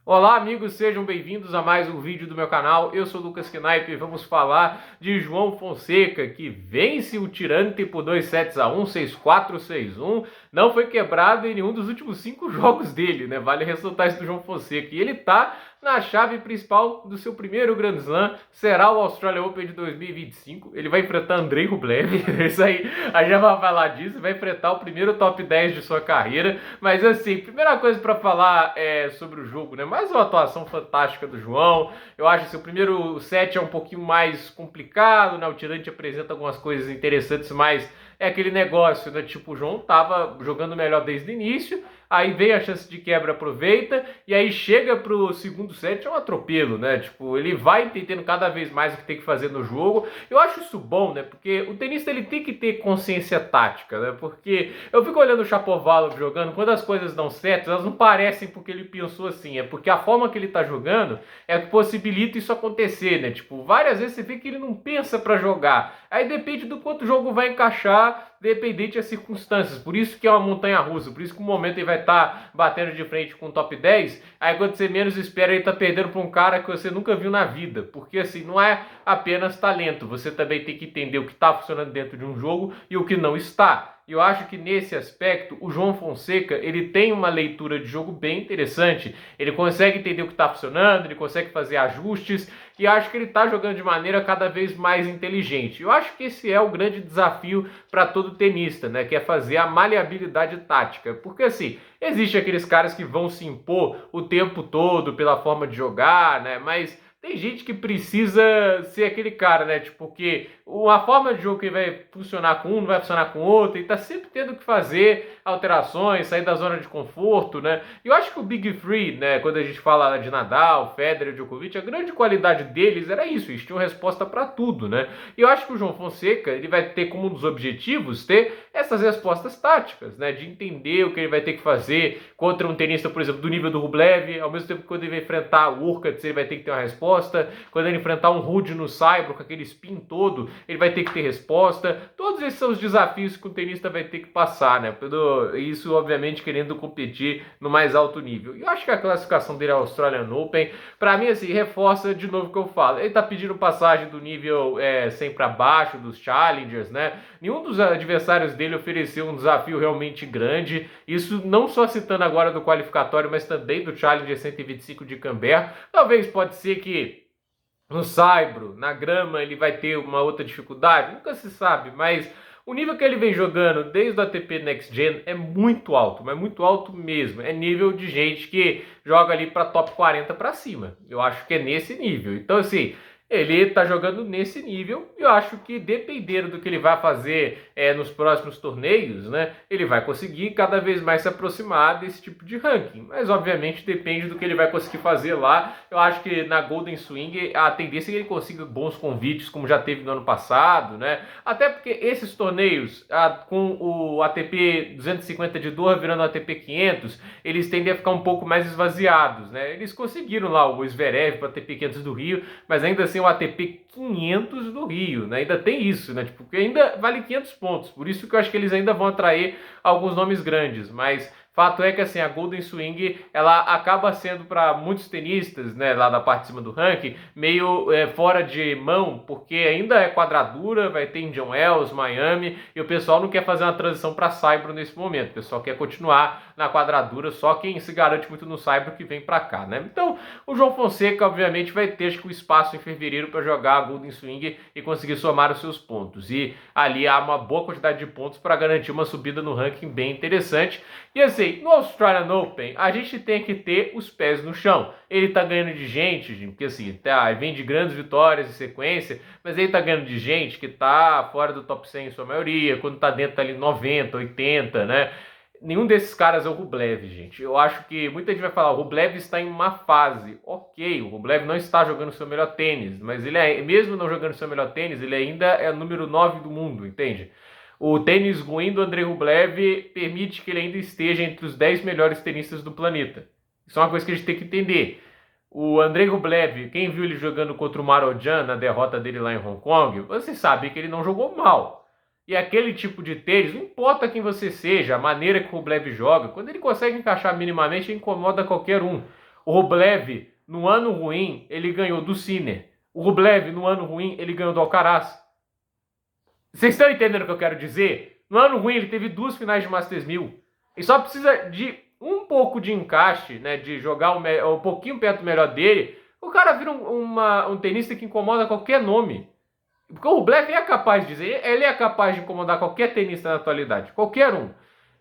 Olá amigos, sejam bem-vindos a mais um vídeo do meu canal. Eu sou o Lucas Knaip e vamos falar de João Fonseca, que vence o Tirante por 2-1, 6-4, 6-1. Não foi quebrado em nenhum dos últimos 5 jogos dele, né? Vale ressaltar isso do João Fonseca. E ele tá na chave principal do seu primeiro Grand Slam, será o Australian Open de 2025. Ele vai enfrentar Andrei Rublev, isso aí, a gente vai falar disso, vai enfrentar o primeiro top 10 de sua carreira. Mas assim, primeira coisa para falar é sobre o jogo, né? Mais uma atuação fantástica do João. Eu acho que o primeiro set é um pouquinho mais complicado, né? O Tirante apresenta algumas coisas interessantes, mas é aquele negócio, né? Tipo, o João tava jogando melhor desde o início, aí vem a chance de quebra, aproveita, e aí chega pro segundo set, é um atropelo, né? Tipo, ele vai entendendo cada vez mais o que tem que fazer no jogo. Eu acho isso bom, né? Porque o tenista, ele tem que ter consciência tática, né? Porque eu fico olhando o Shapovalov jogando, quando as coisas dão certo, elas não parecem porque ele pensou assim, é porque a forma que ele tá jogando é que possibilita isso acontecer, né? Tipo, várias vezes você vê que ele não pensa para jogar, aí depende do quanto o jogo vai encaixar, dependente das circunstâncias. Por isso que é uma montanha russa, por isso que um momento ele vai estar batendo de frente com o top 10, aí quando você menos espera ele tá perdendo para um cara que você nunca viu na vida, porque assim, não é apenas talento, você também tem que entender o que está funcionando dentro de um jogo e o que não está. E eu acho que nesse aspecto, o João Fonseca, ele tem uma leitura de jogo bem interessante. Ele consegue entender o que está funcionando, ele consegue fazer ajustes, e acho que ele está jogando de maneira cada vez mais inteligente. Eu acho que esse é o grande desafio para todo tenista, né? Que é fazer a maleabilidade tática. Porque assim, existe aqueles caras que vão se impor o tempo todo pela forma de jogar, né? Mas tem gente que precisa ser aquele cara, né? Tipo, porque uma forma de jogo que vai funcionar com um não vai funcionar com o outro, e tá sempre tendo que fazer alterações, sair da zona de conforto, né? E eu acho que o Big Three, né? Quando a gente fala de Nadal, Federer, Djokovic, a grande qualidade deles era isso, eles tinham resposta para tudo, né? E eu acho que o João Fonseca, ele vai ter como um dos objetivos ter essas respostas táticas, né? De entender o que ele vai ter que fazer contra um tenista, por exemplo, do nível do Rublev, ao mesmo tempo que quando ele vai enfrentar o Urkats, ele vai ter que ter uma resposta. Quando ele enfrentar um Ruud no saibro, com aquele spin todo, ele vai ter que ter resposta. Todos esses são os desafios que o tenista vai ter que passar, né? Isso, obviamente, querendo competir no mais alto nível. E eu acho que a classificação dele ao Australian Open, para mim, assim, reforça de novo o que eu falo. Ele tá pedindo passagem do nível 100 para baixo, dos challengers, né? Nenhum dos adversários dele ofereceu um desafio realmente grande. Isso não só citando agora do qualificatório, mas também do Challenger 125 de Canberra. Talvez pode ser que no saibro, na grama, ele vai ter uma outra dificuldade, nunca se sabe, mas o nível que ele vem jogando desde o ATP Next Gen é muito alto, mas muito alto mesmo. É nível de gente que joga ali para top 40 para cima. Eu acho que é nesse nível. Então, assim, ele tá jogando nesse nível e eu acho que dependendo do que ele vai fazer nos próximos torneios, né, ele vai conseguir cada vez mais se aproximar desse tipo de ranking. Mas obviamente depende do que ele vai conseguir fazer lá. Eu acho que na Golden Swing a tendência é que ele consiga bons convites, como já teve no ano passado, né? Até porque esses torneios, com o ATP 250 de Doha virando o ATP 500, eles tendem a ficar um pouco mais esvaziados, né? Eles conseguiram lá o Zverev para o ATP 500 do Rio, mas ainda assim o ATP 500 do Rio, né? Ainda tem isso, né? Tipo, que ainda vale 500 pontos. Por isso que eu acho que eles ainda vão atrair alguns nomes grandes, mas fato é que assim, a Golden Swing, ela acaba sendo para muitos tenistas, né, lá da parte de cima do ranking, meio fora de mão, porque ainda é quadradura, vai ter Indian Wells, Miami, e o pessoal não quer fazer uma transição para saibro nesse momento. O pessoal quer continuar na quadradura, só quem se garante muito no saibro que vem para cá, né? Então, o João Fonseca, obviamente, vai ter acho que o espaço em fevereiro para jogar a Golden Swing e conseguir somar os seus pontos. E ali há uma boa quantidade de pontos para garantir uma subida no ranking bem interessante. E assim, no Australian Open, a gente tem que ter os pés no chão. Ele tá ganhando de gente, porque assim, vem de grandes vitórias em sequência, mas ele tá ganhando de gente que tá fora do top 100 em sua maioria, quando tá dentro tá ali 90, 80, né? Nenhum desses caras é o Rublev, gente. Eu acho que muita gente vai falar, o Rublev está em uma fase. Ok, o Rublev não está jogando seu melhor tênis, mas ele mesmo não jogando seu melhor tênis, ele ainda é o número 9 do mundo, entende? O tênis ruim do Andrei Rublev permite que ele ainda esteja entre os 10 melhores tenistas do planeta. Isso é uma coisa que a gente tem que entender. O Andrei Rublev, quem viu ele jogando contra o Marojan na derrota dele lá em Hong Kong, você sabe que ele não jogou mal. E aquele tipo de tênis, não importa quem você seja, a maneira que o Rublev joga, quando ele consegue encaixar minimamente, ele incomoda qualquer um. O Rublev, no ano ruim, ele ganhou do Sinner. O Rublev, no ano ruim, ele ganhou do Alcaraz. Vocês estão entendendo o que eu quero dizer? No ano ruim, ele teve 2 finais de Masters 1000. E só precisa de um pouco de encaixe, né? De jogar um pouquinho perto do melhor dele. O cara vira um tenista que incomoda qualquer nome. Porque o Rublev é capaz de dizer, ele é capaz de incomodar qualquer tenista na atualidade. Qualquer um.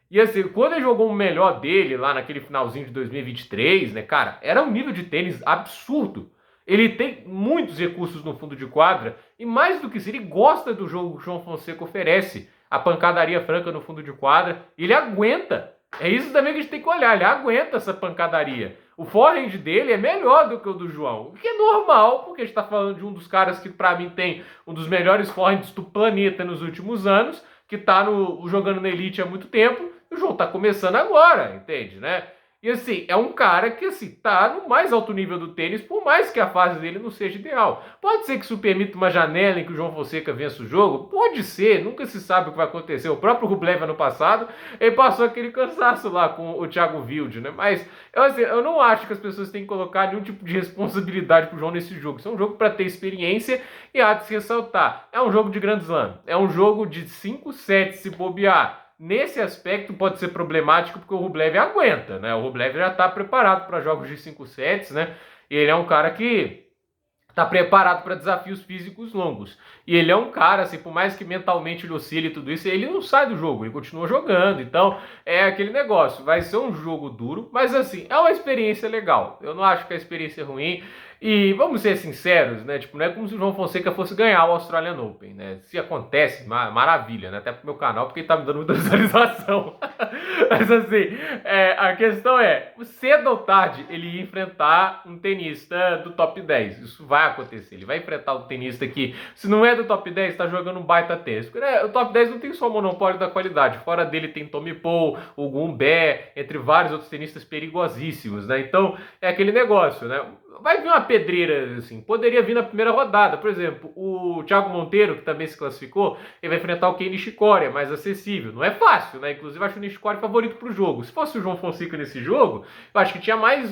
E assim, quando ele jogou o melhor dele lá naquele finalzinho de 2023, né, cara, era um nível de tênis absurdo. Ele tem muitos recursos no fundo de quadra e mais do que isso, ele gosta do jogo que o João Fonseca oferece. A pancadaria franca no fundo de quadra, ele aguenta. É isso também que a gente tem que olhar, ele aguenta essa pancadaria. O forehand dele é melhor do que o do João, o que é normal, porque a gente está falando de um dos caras que para mim tem um dos melhores forehands do planeta nos últimos anos, que está jogando na elite há muito tempo, e o João está começando agora, entende, né? E assim, é um cara que assim, tá no mais alto nível do tênis, por mais que a fase dele não seja ideal. Pode ser que isso permita uma janela em que o João Fonseca vença o jogo? Pode ser, nunca se sabe o que vai acontecer. O próprio Rublev ano passado, ele passou aquele cansaço lá com o Thiago Wilde, né? Mas eu não acho que as pessoas têm que colocar nenhum tipo de responsabilidade pro João nesse jogo. Isso é um jogo para ter experiência e há de se ressaltar. É um jogo de Grand Slam, é um jogo de 5 sets se bobear. Nesse aspecto pode ser problemático porque o Rublev aguenta, né? O Rublev já está preparado para jogos de 5 sets, né? E ele é um cara que está preparado para desafios físicos longos. E ele é um cara, assim, por mais que mentalmente ele oscile e tudo isso, ele não sai do jogo, ele continua jogando. Então, é aquele negócio. Vai ser um jogo duro, mas assim, é uma experiência legal. Eu não acho que a experiência é ruim. E vamos ser sinceros, né? Tipo, não é como se o João Fonseca fosse ganhar o Australian Open, né? Se acontece, maravilha, né? Até pro meu canal, porque ele tá me dando muita visualização. Mas assim, a questão é, cedo ou tarde, ele ia enfrentar um tenista do top 10. Isso vai acontecer. Ele vai enfrentar um tenista que, se não é do top 10, tá jogando um baita tênis. Porque, né, o top 10 não tem só o monopólio da qualidade. Fora dele tem Tommy Paul, o Gumbé, entre vários outros tenistas perigosíssimos, né? Então, é aquele negócio, né? Vai vir uma pedreira, assim, poderia vir na primeira rodada. Por exemplo, o Thiago Monteiro, que também se classificou, ele vai enfrentar o Kei Nishikori, é mais acessível. Não é fácil, né? Inclusive, eu acho o Nishikori favorito pro jogo. Se fosse o João Fonseca nesse jogo, eu acho que tinha mais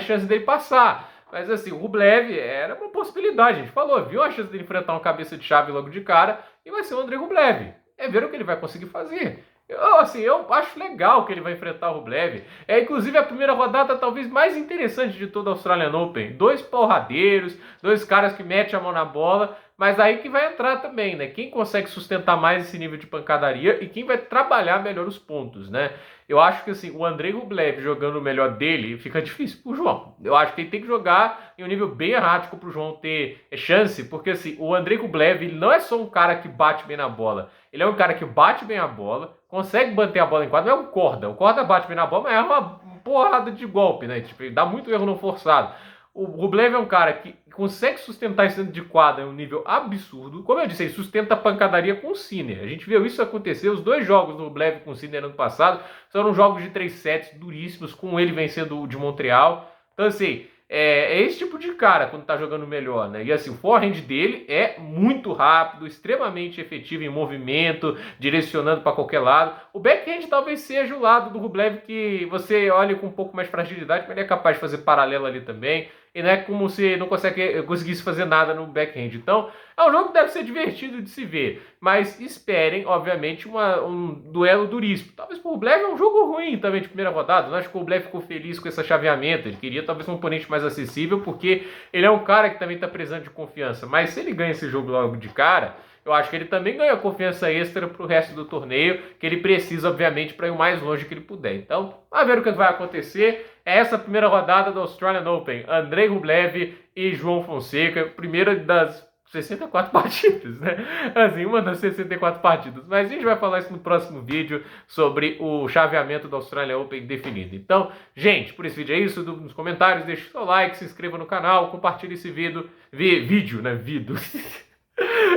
chance dele passar. Mas assim, o Rublev era uma possibilidade. A gente falou, viu a chance dele enfrentar uma cabeça de chave logo de cara, e vai ser o Andrei Rublev. É ver o que ele vai conseguir fazer. Eu acho legal que ele vai enfrentar o Rublev. É inclusive a primeira rodada talvez mais interessante de toda a Australian Open. 2 porradeiros, 2 caras que metem a mão na bola, mas aí que vai entrar também, né? Quem consegue sustentar mais esse nível de pancadaria e quem vai trabalhar melhor os pontos, né? Eu acho que assim, o Andrei Rublev jogando o melhor dele fica difícil pro João. Eu acho que ele tem que jogar em um nível bem errático pro João ter chance, porque assim, o Andrei Rublev ele não é só um cara que bate bem na bola. Ele é um cara que bate bem a bola, consegue manter a bola em quadra, não é um corda. O corda bate bem na bola, mas é uma porrada de golpe, né? Tipo, ele dá muito erro no forçado. O Rublev é um cara que consegue sustentar esse dentro de quadra em um nível absurdo. Como eu disse, ele sustenta a pancadaria com o Sinner. A gente viu isso acontecer. Os 2 jogos do Rublev com o Sinner ano passado foram jogos de 3 sets duríssimos, com ele vencendo o de Montreal. Então, assim, é esse tipo de cara quando tá jogando melhor, né? E assim, o forehand dele é muito rápido, extremamente efetivo em movimento, direcionando para qualquer lado. O backhand talvez seja o lado do Rublev que você olha com um pouco mais de fragilidade, mas ele é capaz de fazer paralelo ali também. E não é como se não conseguisse fazer nada no backhand. Então, é um jogo que deve ser divertido de se ver. Mas esperem, obviamente, um duelo duríssimo. Talvez pro Rublev é um jogo ruim também de primeira rodada. Não acho que o Rublev ficou feliz com esse chaveamento. Ele queria talvez um oponente mais acessível, porque ele é um cara que também está precisando de confiança. Mas se ele ganha esse jogo logo de cara, eu acho que ele também ganha confiança extra pro resto do torneio, que ele precisa, obviamente, para ir o mais longe que ele puder. Então, vamos ver o que vai acontecer. É essa primeira rodada do Australian Open. Andrei Rublev e João Fonseca. Primeira das 64 partidas, né? Assim, uma das 64 partidas. Mas a gente vai falar isso no próximo vídeo sobre o chaveamento do Australian Open definido. Então, gente, por esse vídeo é isso. Nos comentários, deixe o seu like, se inscreva no canal, compartilhe esse vídeo, né?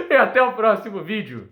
E até o próximo vídeo.